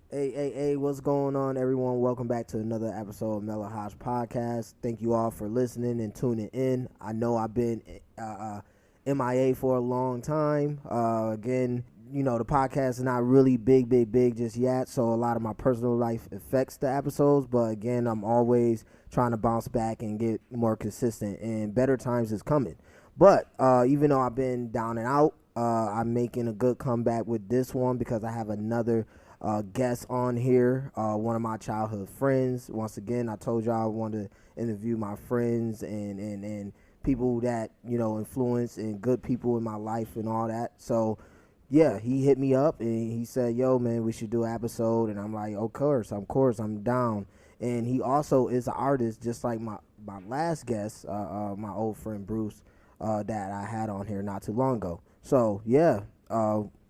Hey, what's going on, everyone? Welcome back to another episode of Mellowhosh Podcast. Thank you all for listening and tuning in. I know I've been MIA for a long time. Again, the podcast is not really big just yet, so a lot of my personal life affects the episodes. But again, I'm always trying to bounce back and get more consistent, and better times is coming. But even though I've been down and out, I'm making a good comeback with this one because I have another guest on here, one of my childhood friends. Once again, I told y'all I wanted to interview my friends and people that influence and good people in my life and all that. So yeah, he hit me up and he said, "Yo, man, we should do an episode." And I'm like, "Of course, I'm down." And he also is an artist, just like my last guest, my old friend Bruce, that I had on here not too long ago. So yeah,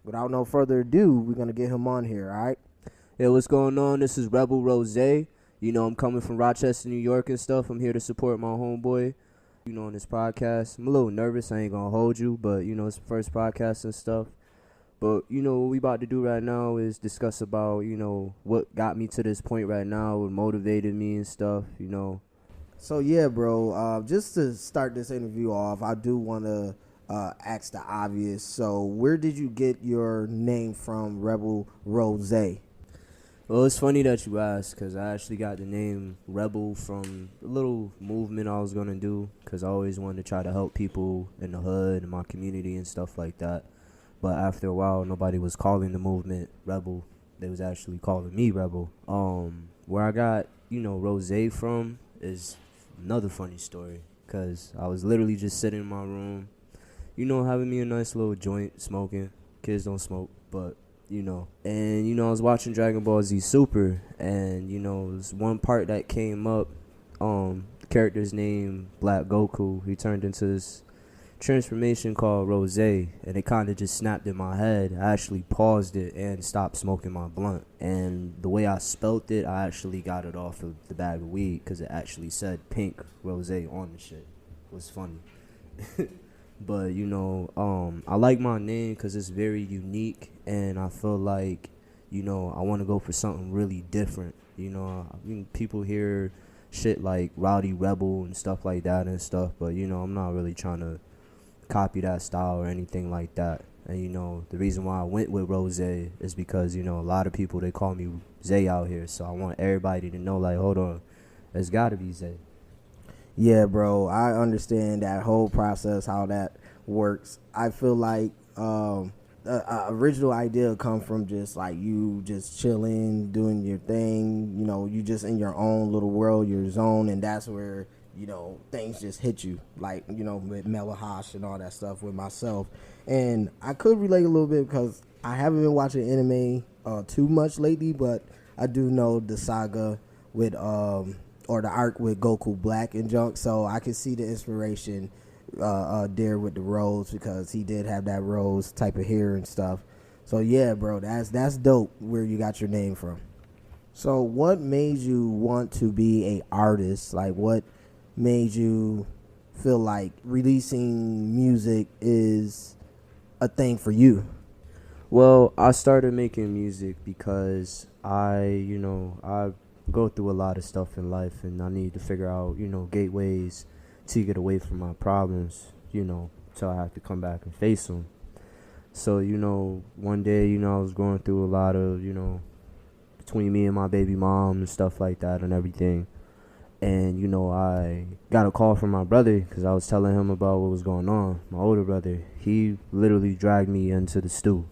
without no further ado, we're gonna get him on here. All right. Hey, what's going on? This is Rebelrozay. I'm coming from Rochester, New York and stuff. I'm here to support my homeboy, on this podcast. I'm a little nervous. I ain't going to hold you, but, it's the first podcast and stuff. But, what we about to do right now is discuss about, what got me to this point right now, what motivated me and stuff. So yeah, bro. Just to start this interview off, I do want to ask the obvious. So where did you get your name from, Rebelrozay? Well, it's funny that you asked because I actually got the name Rebel from a little movement I was going to do because I always wanted to try to help people in the hood and my community and stuff like that. But after a while, nobody was calling the movement Rebel. They was actually calling me Rebel. Where I got, Rose from is another funny story because I was literally just sitting in my room, having me a nice little joint, smoking. Kids don't smoke, but and I was watching Dragon Ball Z Super, and there's one part that came up. The character's name Black Goku. He turned into this transformation called Rose, and it kind of just snapped in my head. I actually paused it and stopped smoking my blunt, and the way I spelt it, I actually got it off of the bag of weed because it actually said Pink Rose on the shit. It was funny. But, I like my name because it's very unique, and I feel like, I want to go for something really different. People hear shit like Rowdy Rebel and stuff like that and stuff, but, I'm not really trying to copy that style or anything like that. And, the reason why I went with Rose is because, a lot of people, they call me Zay out here, so I want everybody to know, like, hold on, it's got to be Zay. Yeah, bro, I understand that whole process, how that works. I feel like the original idea come from just like you just chilling, doing your thing. You just in your own little world, your zone, and that's where things just hit you. Like with Mellowhosh and all that stuff with myself, and I could relate a little bit because I haven't been watching anime too much lately, but I do know the saga with or the arc with Goku Black and junk, so I can see the inspiration there with the rose because he did have that rose type of hair and stuff. So yeah, bro, that's dope where you got your name from. So what made you want to be a artist? Like what made you feel like releasing music is a thing for you? Well, I started making music because I go through a lot of stuff in life, and I need to figure out, gateways to get away from my problems, so I have to come back and face them. So, one day, I was going through a lot of, between me and my baby mom and stuff like that and everything. And, I got a call from my brother because I was telling him about what was going on. My older brother, he literally dragged me into the stew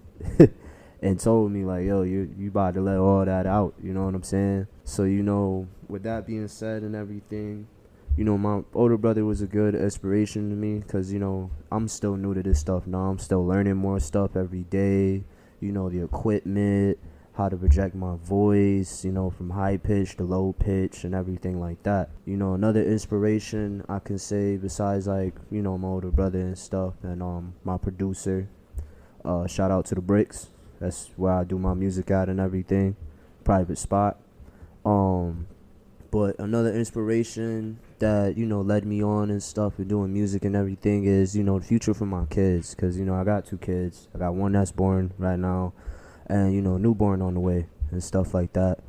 and told me, like, yo, you about to let all that out, you know what I'm saying? So, with that being said and everything, my older brother was a good inspiration to me because, I'm still new to this stuff now. I'm still learning more stuff every day, the equipment, how to project my voice, from high pitch to low pitch and everything like that. Another inspiration I can say besides, like, my older brother and stuff and my producer, shout out to the Bricks. That's where I do my music at and everything. Private spot. But another inspiration that, led me on and stuff with doing music and everything is, the future for my kids. Because, I got 2 kids. I got one that's born right now and, newborn on the way. and stuff like that.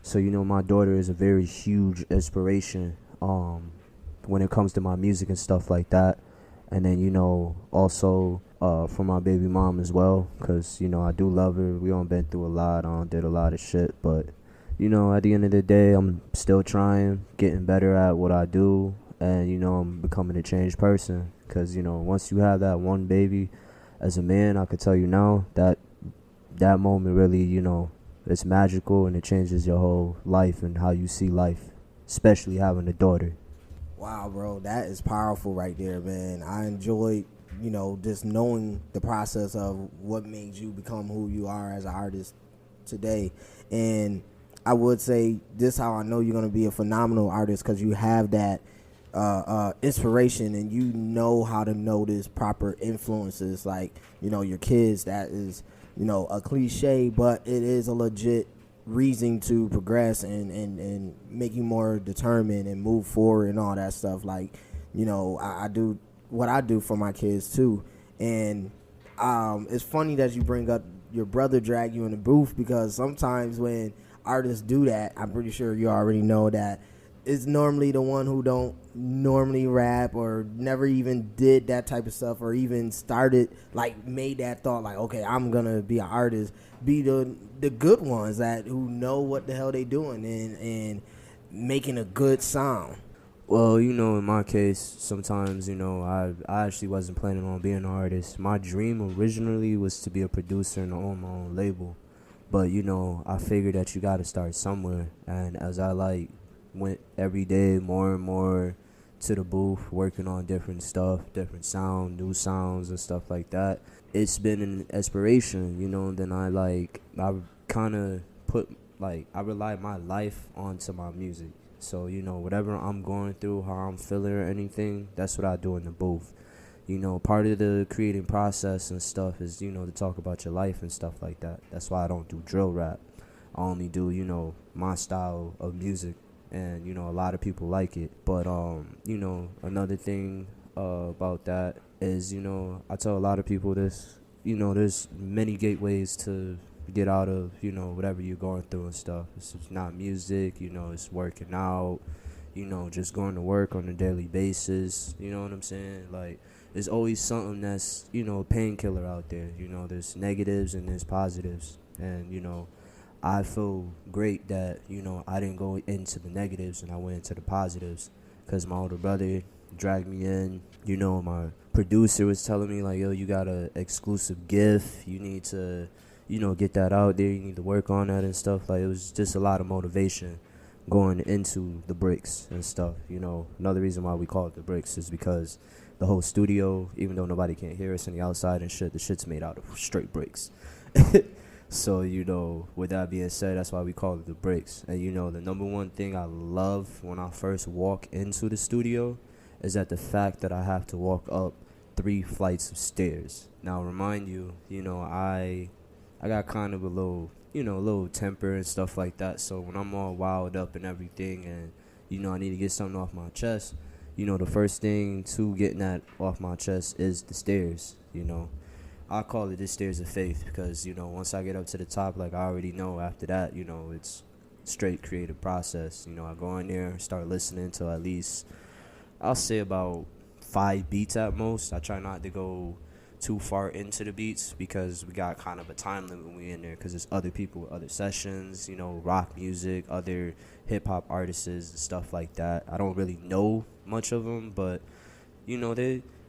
So, my daughter is a very huge inspiration when it comes to my music and stuff like that. And then, also for my baby mom as well, because, I do love her. We all been through a lot, did a lot of shit. But, at the end of the day, I'm still trying, getting better at what I do. And, I'm becoming a changed person. Because, once you have that one baby, as a man, I could tell you now that moment really, it's magical, and it changes your whole life and how you see life, especially having a daughter. Wow, bro, that is powerful right there, man. I enjoyed, just knowing the process of what made you become who you are as an artist today. And I would say this how I know you're going to be a phenomenal artist, because you have that inspiration, and you know how to notice proper influences, like, your kids. That is, a cliche, but it is a legit reason to progress and make you more determined and move forward and all that stuff. Like, I do what I do for my kids too. And it's funny that you bring up your brother drag you in the booth, because sometimes when artists do that, I'm pretty sure you already know that it's normally the one who don't normally rap or never even did that type of stuff, or even started, like, made that thought, like, okay, I'm gonna be an artist, be the good ones that who know what the hell they doing and making a good sound. Well, in my case, sometimes, I actually wasn't planning on being an artist. My dream originally was to be a producer and own my own label. But, I figured that you got to start somewhere. And as I, went every day more and more to the booth, working on different stuff, different sound, new sounds and stuff like that, it's been an inspiration, then I kind of I rely my life onto my music. So, whatever I'm going through, how I'm feeling or anything, that's what I do in the booth. Part of the creating process and stuff is, to talk about your life and stuff like that. That's why I don't do drill rap. I only do, my style of music. And, a lot of people like it. But, another thing about that is, I tell a lot of people this, there's many gateways to get out of, whatever you're going through and stuff. It's not music, it's working out, just going to work on a daily basis. You know what I'm saying? Like, there's always something that's, painkiller out there. There's negatives and there's positives. And, I feel great that, I didn't go into the negatives and I went into the positives, because my older brother dragged me in. My producer was telling me, like, yo, you got an exclusive gift. You need to, get that out there. You need to work on that and stuff. Like, it was just a lot of motivation going into the bricks and stuff. Another reason why we call it the bricks is because the whole studio, even though nobody can hear us on the outside and shit, the shit's made out of straight bricks. So, with that being said, that's why we call it the bricks. And, the number one thing I love when I first walk into the studio is that the fact that I have to walk up 3 flights of stairs. Now, remind you, I got kind of a little temper and stuff like that. So when I'm all wild up and everything and, I need to get something off my chest, the first thing to getting that off my chest is the stairs, I call it the stairs of faith, because, once I get up to the top, like, I already know after that, it's straight creative process. I go in there, start listening to at least, I'll say about 5 beats at most. I try not to go too far into the beats, because we got kind of a time limit when we in there, because there's other people with other sessions, rock music, other hip-hop artists and stuff like that. I don't really know much of them, but,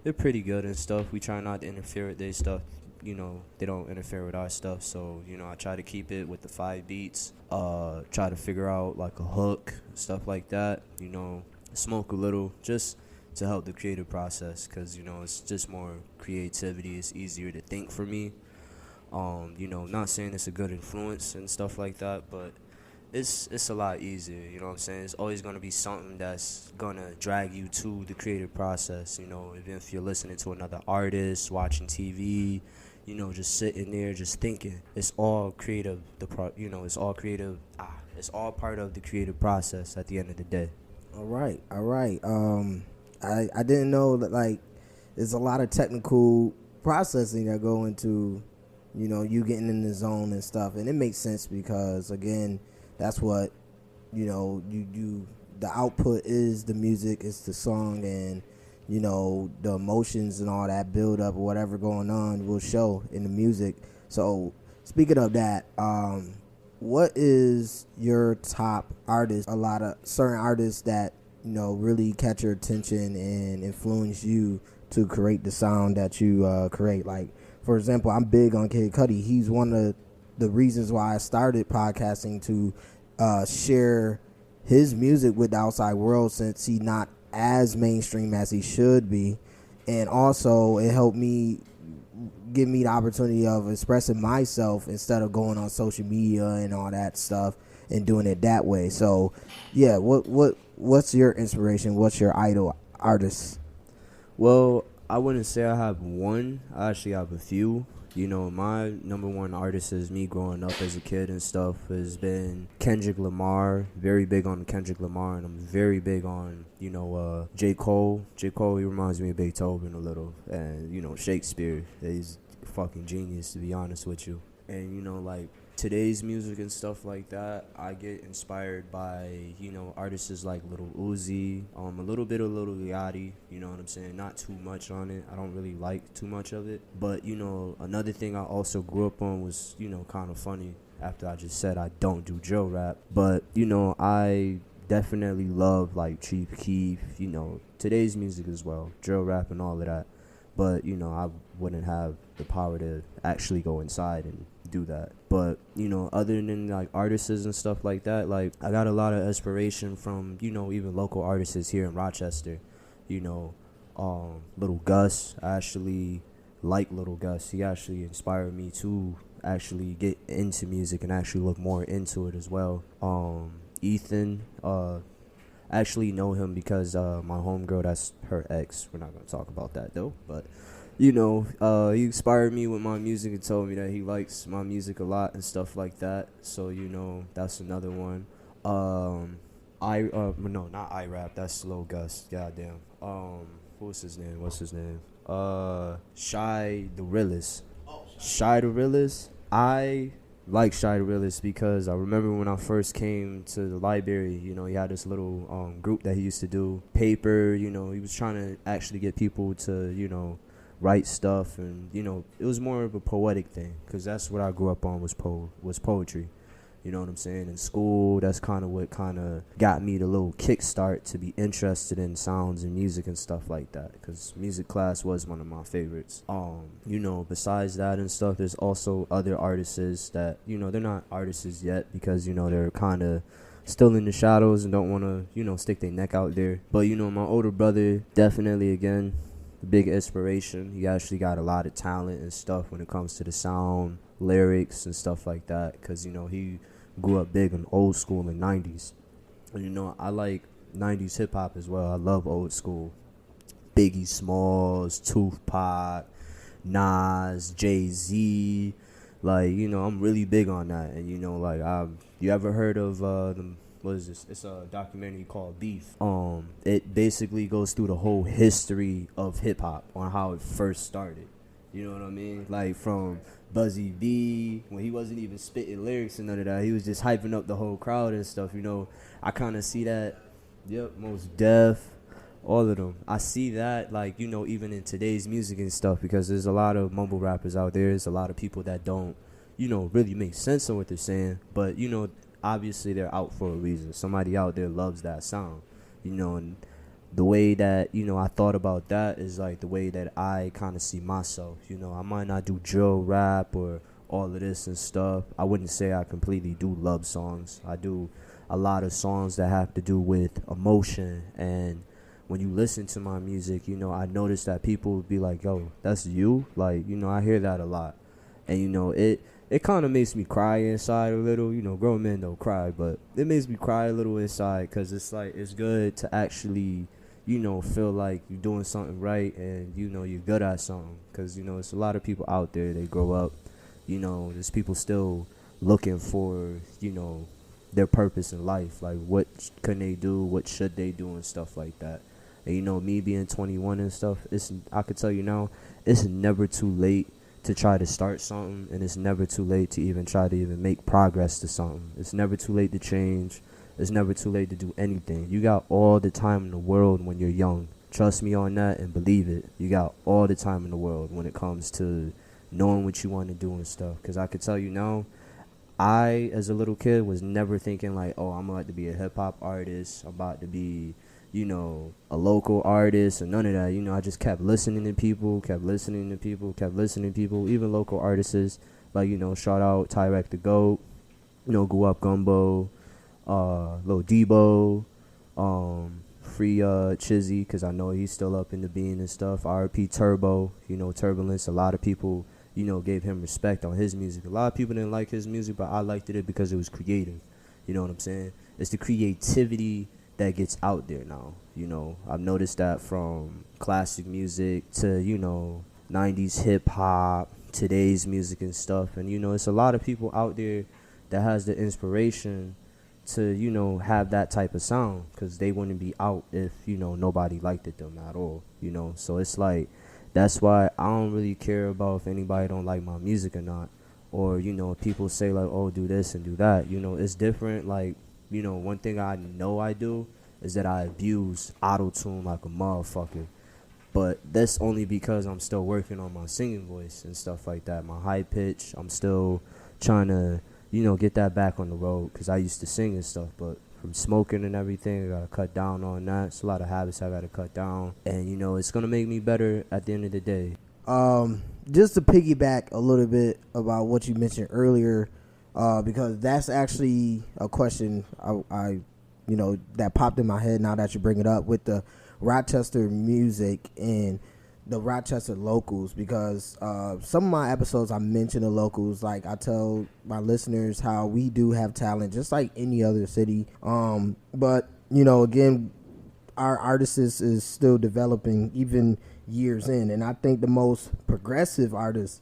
they're pretty good and stuff. We try not to interfere with their stuff. They don't interfere with our stuff. So, I try to keep it with the 5 beats. Try to figure out, like, a hook, stuff like that. Smoke a little, just to help the creative process, because, it's just more creativity. It's easier to think for me. Not saying it's a good influence and stuff like that, but it's a lot easier, you know what I'm saying? It's always going to be something that's going to drag you to the creative process, even if you're listening to another artist, watching TV, just sitting there, just thinking. It's all creative, it's all creative, it's all part of the creative process at the end of the day. All right. I didn't know that, like, there's a lot of technical processing that go into you getting in the zone and stuff. And it makes sense because, again, that's what, you the output is the music, it's the song, and, the emotions and all that build up or whatever going on will show in the music. So, speaking of that, what is your top artist? A lot of certain artists that, really catch your attention and influence you to create the sound that you create. Like, for example, I'm big on Kid Cudi. He's one of the reasons why I started podcasting, to share his music with the outside world, since he's not as mainstream as he should be. And also, it helped me, give me the opportunity of expressing myself instead of going on social media and all that stuff and doing it that way. So, yeah, what's your inspiration? What's your idol artist? Well, I wouldn't say I have one. I actually have a few. My number one artist is me growing up as a kid and stuff has been Kendrick Lamar. Very big on Kendrick Lamar, and I'm very big on, J. Cole. J. Cole, he reminds me of Beethoven a little. And, Shakespeare. He's a fucking genius, to be honest with you. And, today's music and stuff like that, I get inspired by, artists like Lil Uzi, a little bit of Lil Yachty, you know what I'm saying? Not too much on it. I don't really like too much of it. But, another thing I also grew up on was, kind of funny after I just said I don't do drill rap. But, I definitely love, like, Chief Keef, today's music as well, drill rap and all of that. But, I wouldn't have the power to actually go inside and do that. But, other than, like, artists and stuff like that, like, I got a lot of inspiration from, even local artists here in Rochester. Little Gus. I actually like Little Gus. He actually inspired me to actually get into music and actually look more into it as well. Ethan, I actually know him because my homegirl, that's her ex. We're not going to talk about that, though. But, he inspired me with my music and told me that he likes my music a lot and stuff like that. So, that's another one. No, not I-Rap. That's Lil Gus. Goddamn. What's his name? Shy the Realist. Shy the Realist. I like Shy the Realist because I remember when I first came to the library, he had this little group that he used to do. Paper, he was trying to actually get people to, write stuff, and it was more of a poetic thing, because that's what I grew up on, was poetry. You know what I'm saying? In school, that's kind of what kind of got me the little kickstart to be interested in sounds and music and stuff like that, because music class was one of my favorites. Besides that and stuff, there's also other artists that, they're not artists yet, because, they're kind of still in the shadows and don't want to, stick their neck out there. But, my older brother, definitely, again, the big inspiration. He actually got a lot of talent and stuff when it comes to the sound, lyrics, and stuff like that, because, he grew up big in old school in 90s. And, I like 90s hip-hop as well. I love old school. Biggie Smalls, Tupac, Nas, Jay-Z. Like, I'm really big on that. And, you ever heard of what is this? It's a documentary called Beef. It basically goes through the whole history of hip hop on how it first started. You know what I mean? Like, from Buzzy B, when he wasn't even spitting lyrics and none of that, he was just hyping up the whole crowd and stuff. I kind of see that. Yep, Most Def, all of them. I see that, like, even in today's music and stuff, because there's a lot of mumble rappers out there. There's a lot of people that don't, really make sense of what they're saying. But, obviously they're out for a reason. Somebody out there loves that sound, and the way that, I thought about that is like the way that I kind of see myself. I might not do drill rap or all of this and stuff. I wouldn't say I completely do love songs. I do a lot of songs that have to do with emotion, and when you listen to my music, I notice that people would be like, yo, that's you? Like, I hear that a lot. And, it kind of makes me cry inside a little. Grown men don't cry, but it makes me cry a little inside, because it's like, it's good to actually, feel like you're doing something right, and, you're good at something. Because, it's a lot of people out there, they grow up, there's people still looking for, their purpose in life. Like, what can they do? What should they do? And stuff like that. And, me being 21 and stuff, I could tell you now, it's never too late to try to start something, and it's never too late to even try to even make progress to something. It's never too late to change. It's never too late to do anything. You got all the time in the world when you're young. Trust me on that and believe it. You got all the time in the world when it comes to knowing what you want to do and stuff. Because I could tell you now, I, as a little kid, was never thinking like, oh, I'm about to be a hip-hop artist. I'm about to be, a local artist or none of that. I just kept listening to people, even local artists. Like, shout out Tyrek the GOAT, Guap Gumbo, Lil Debo, Free Chizzy, because I know he's still up in the bean and stuff. RP Turbo, Turbulence. A lot of people gave him respect on his music. A lot of people didn't like his music, but I liked it because it was creative. You know what I'm saying? It's the creativity that gets out there now. I've noticed that from classic music to, 90s hip hop, today's music and stuff. And, it's a lot of people out there that has the inspiration to, have that type of sound, because they wouldn't be out if, nobody liked it them at all, So it's like, that's why I don't really care about if anybody don't like my music or not. Or, people say like, oh, do this and do that. It's different. Like, one thing I know I do is that I abuse auto-tune like a motherfucker. But that's only because I'm still working on my singing voice and stuff like that. My high pitch, I'm still trying to, get that back on the road, because I used to sing and stuff. But from smoking and everything, I got to cut down on that. It's a lot of habits I got to cut down. And, it's going to make me better at the end of the day. Just to piggyback a little bit about what you mentioned earlier, because that's actually a question I that popped in my head now that you bring it up with the Rochester music and the Rochester locals, because some of my episodes I mention the locals. Like, I tell my listeners how we do have talent just like any other city. But, again, our artist is still developing even years in. And I think the most progressive artist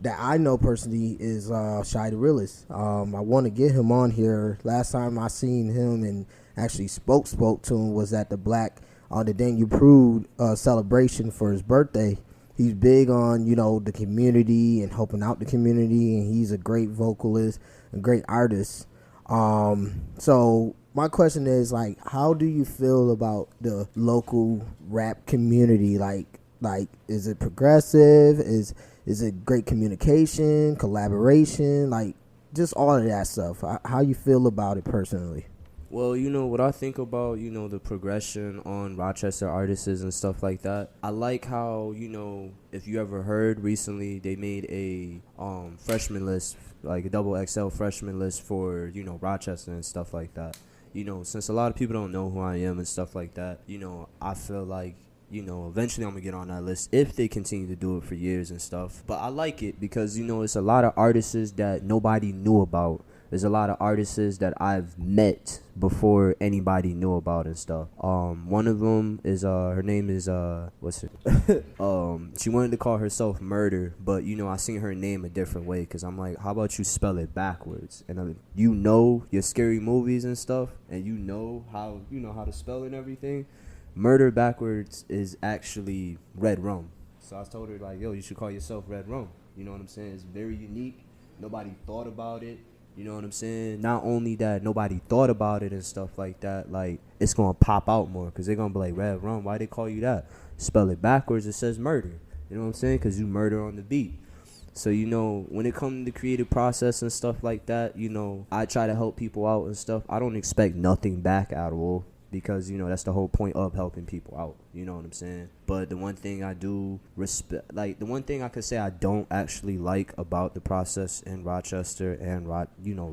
that I know personally is Shy the Realist. I want to get him on here. Last time I seen him and actually spoke to him was at the the Daniel Prude celebration for his birthday. He's big on, the community and helping out the community, and he's a great vocalist, a great artist. So my question is, like, how do you feel about the local rap community? Like, is it progressive? Is it great communication, collaboration, like just all of that stuff? How you feel about it personally? Well, what I think about, the progression on Rochester artists and stuff like that. I like how, if you ever heard recently, they made a freshman list, like a double XL freshman list for, Rochester and stuff like that. Since a lot of people don't know who I am and stuff like that, I feel like, eventually I'm going to get on that list if they continue to do it for years and stuff. But I like it because, it's a lot of artists that nobody knew about. There's a lot of artists that I've met before anybody knew about and stuff. One of them is, her name is, what's it? She wanted to call herself Murder, but, I seen her name a different way because I'm like, how about you spell it backwards? And your scary movies and stuff, and how to spell it and everything. Murder backwards is actually Red Rum. So I told her, like, yo, you should call yourself Red Rum. You know what I'm saying? It's very unique. Nobody thought about it. You know what I'm saying? Not only that, nobody thought about it and stuff like that. Like, it's going to pop out more because they're going to be like, Red Rum, why they call you that? Spell it backwards, it says murder. You know what I'm saying? Because you murder on the beat. So, when it comes to the creative process and stuff like that, I try to help people out and stuff. I don't expect nothing back at all. Because, that's the whole point of helping people out. You know what I'm saying? But the one thing I do respect, like, the one thing I could say I don't actually like about the process in Rochester and,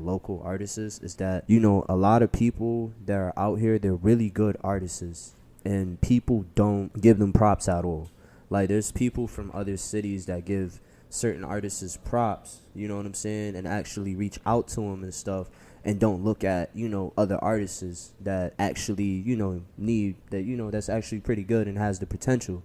local artists is that, a lot of people that are out here, they're really good artists. And people don't give them props at all. Like, there's people from other cities that give certain artists props, you know what I'm saying? And actually reach out to them and stuff. And don't look at, other artists that actually, need that, that's actually pretty good and has the potential,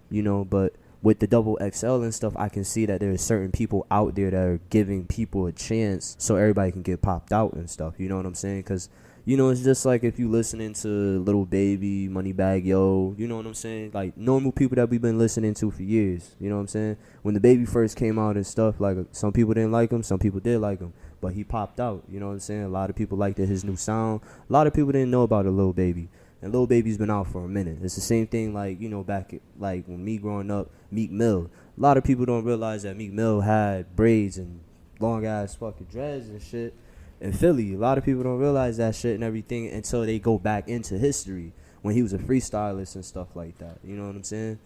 but with the double XL and stuff, I can see that there's certain people out there that are giving people a chance so everybody can get popped out and stuff. You know what I'm saying? Because, you know, it's just like if you listening to Lil Baby, Moneybagg Yo, you know what I'm saying? Like normal people that we've been listening to for years. You know what I'm saying? When the Baby first came out and stuff, like some people didn't like him, some people did like him. But he popped out, you know what I'm saying? A lot of people liked his new sound. A lot of people didn't know about a Lil Baby. And Lil Baby's been out for a minute. It's the same thing like, you know, back like when me growing up, Meek Mill. A lot of people don't realize that Meek Mill had braids and long ass fucking dreads and shit in Philly. A lot of people don't realize that shit and everything until they go back into history when he was a freestylist and stuff like that. You know what I'm saying?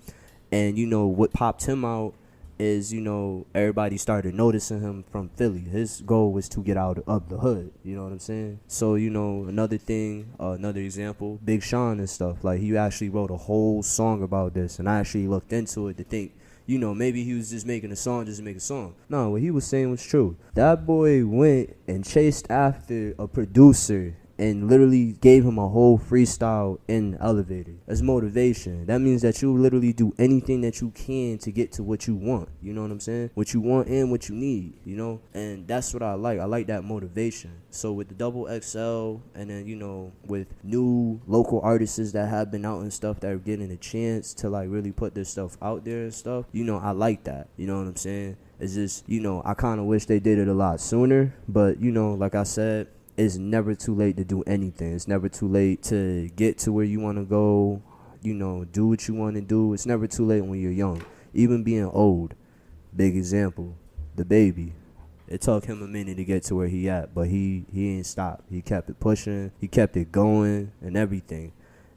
And, you know, what popped him out is, you know, everybody started noticing him from Philly. His goal was to get out of the hood, you know what I'm saying? So, you know, another thing, another example, Big Sean and stuff, like he actually wrote a whole song about this, and I actually looked into it to think, you know, maybe he was just making a song just to make a song. No, what he was saying was true. That boy went and chased after a producer and literally gave him a whole freestyle in the elevator. That's motivation. That means that you literally do anything that you can to get to what you want. You know what I'm saying? What you want and what you need, you know? And that's what I like. I like that motivation. So with the double XL and then, you know, with new local artists that have been out and stuff that are getting a chance to like really put their stuff out there and stuff, you know, I like that. You know what I'm saying? It's just, you know, I kind of wish they did it a lot sooner. But, you know, like I said, it's never too late to do anything. It's never too late to get to where you want to go, you know, do what you want to do. It's never too late when you're young. Even being old, big example, the Baby. It took him a minute to get to where he at, but he ain't stopped. He kept it pushing. He kept it going and everything.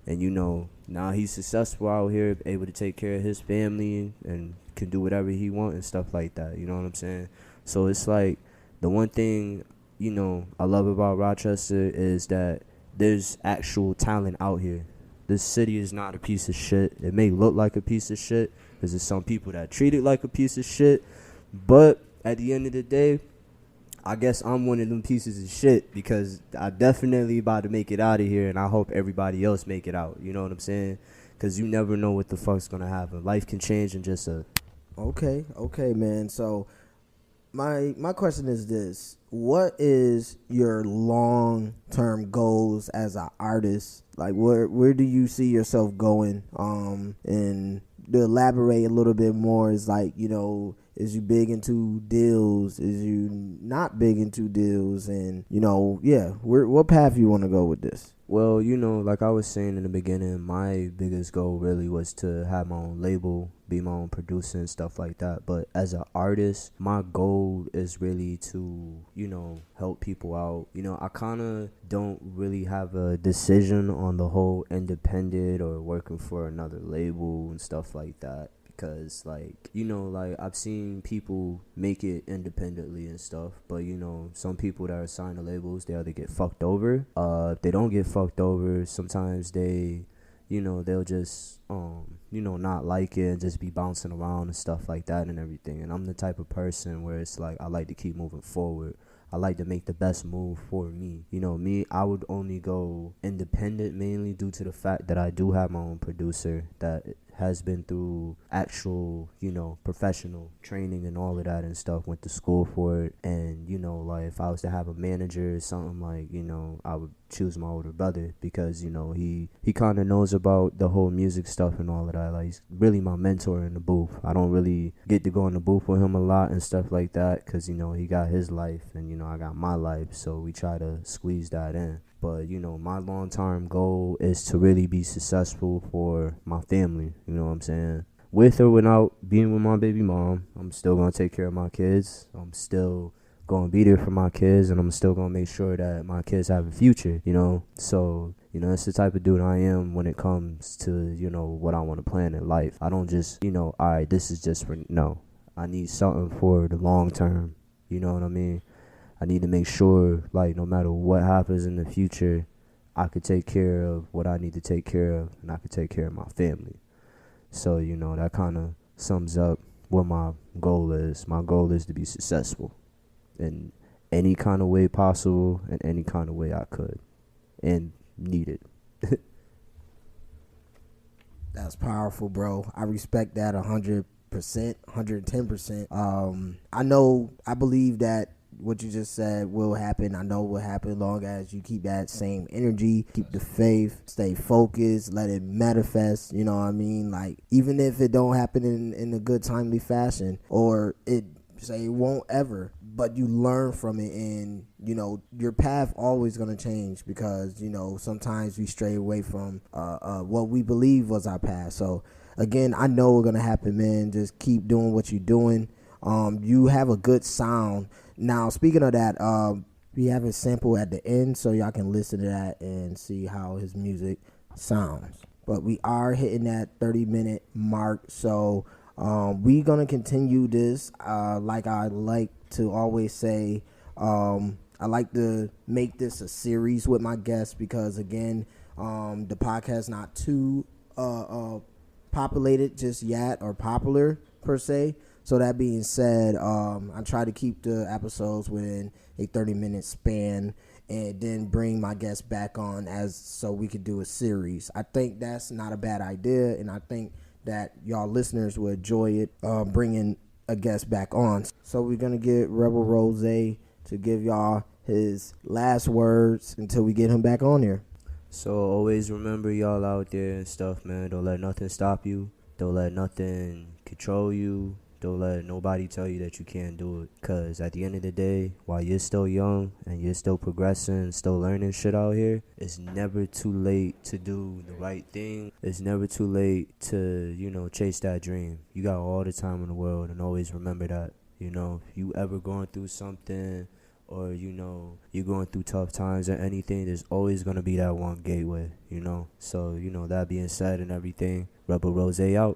And, you know, now he's successful out here, able to take care of his family and can do whatever he wants and stuff like that. You know what I'm saying? So it's like the one thing, you know, I love about Rochester is that there's actual talent out here. This city is not a piece of shit. It may look like a piece of shit because there's some people that treat it like a piece of shit. But at the end of the day, I guess I'm one of them pieces of shit because I definitely about to make it out of here, and I hope everybody else make it out. You know what I'm saying? Because you never know what the fuck's going to happen. Life can change in just a... Okay, man. So my question is this. What is your long-term goals as an artist? Like, where do you see yourself going? And to elaborate a little bit more is like, you know, is you big into deals? Is you not big into deals? And, you know, yeah, what path you want to go with this? Well, you know, like I was saying in the beginning, my biggest goal really was to have my own label, be my own producer and stuff like that. But as an artist, my goal is really to, you know, help people out. You know, I kind of don't really have a decision on the whole independent or working for another label and stuff like that. Because, like, you know, like, I've seen people make it independently and stuff. But, you know, some people that are signed to labels, they either get fucked over. If they don't get fucked over, sometimes they, you know, they'll just, you know, not like it and just be bouncing around and stuff like that and everything. And I'm the type of person where it's like I like to keep moving forward. I like to make the best move for me. You know, me, I would only go independent mainly due to the fact that I do have my own producer that has been through actual, you know, professional training and all of that and stuff, went to school for it. And, you know, like if I was to have a manager or something, like, you know, I would choose my older brother because, you know, he kind of knows about the whole music stuff and all of that. Like, he's really my mentor in the booth. I don't really get to go in the booth with him a lot and stuff like that because, you know, he got his life and, you know, I got my life. So we try to squeeze that in. But, you know, my long-term goal is to really be successful for my family. You know what I'm saying? With or without being with my baby mom, I'm still going to take care of my kids. I'm still going to be there for my kids, and I'm still going to make sure that my kids have a future, you know? So, you know, that's the type of dude I am when it comes to, you know, what I want to plan in life. I don't just, you know, all right, this is just for, no. I need something for the long term. You know what I mean? I need to make sure, like, no matter what happens in the future, I could take care of what I need to take care of, and I could take care of my family. So, you know, that kind of sums up what my goal is. My goal is to be successful in any kind of way possible, in any kind of way I could, and need it. That's powerful, bro. I respect that 100%. 110%. I believe that what you just said will happen. I know will happen long as you keep that same energy, keep the faith, stay focused, let it manifest. You know what I mean? Like, even if it don't happen in a good, timely fashion, or it say it won't ever, but you learn from it, and your path always going to change, because sometimes we stray away from what we believe was our path. So again, I know it's going to happen, man. Just keep doing what you're doing. You have a good sound. Now, speaking of that, we have a sample at the end, so y'all can listen to that and see how his music sounds. But we are hitting that 30-minute mark, so we're going to continue this. Like I like to always say, I like to make this a series with my guests, because, again, the podcast not too populated just yet, or popular per se. So that being said, I try to keep the episodes within a 30-minute span, and then bring my guests back on so we could do a series. I think that's not a bad idea, and I think that y'all listeners will enjoy it, bringing a guest back on. So we're going to get Rebelrozay to give y'all his last words until we get him back on here. So always remember, y'all out there and stuff, man. Don't let nothing stop you. Don't let nothing control you. Don't let nobody tell you that you can't do it. Because at the end of the day, while you're still young and you're still progressing, still learning shit out here, it's never too late to do the right thing. It's never too late to, chase that dream. You got all the time in the world, and always remember that. If you ever going through something, or, you're going through tough times or anything, there's always going to be that one gateway, So, that being said and everything, Rebelrozay out.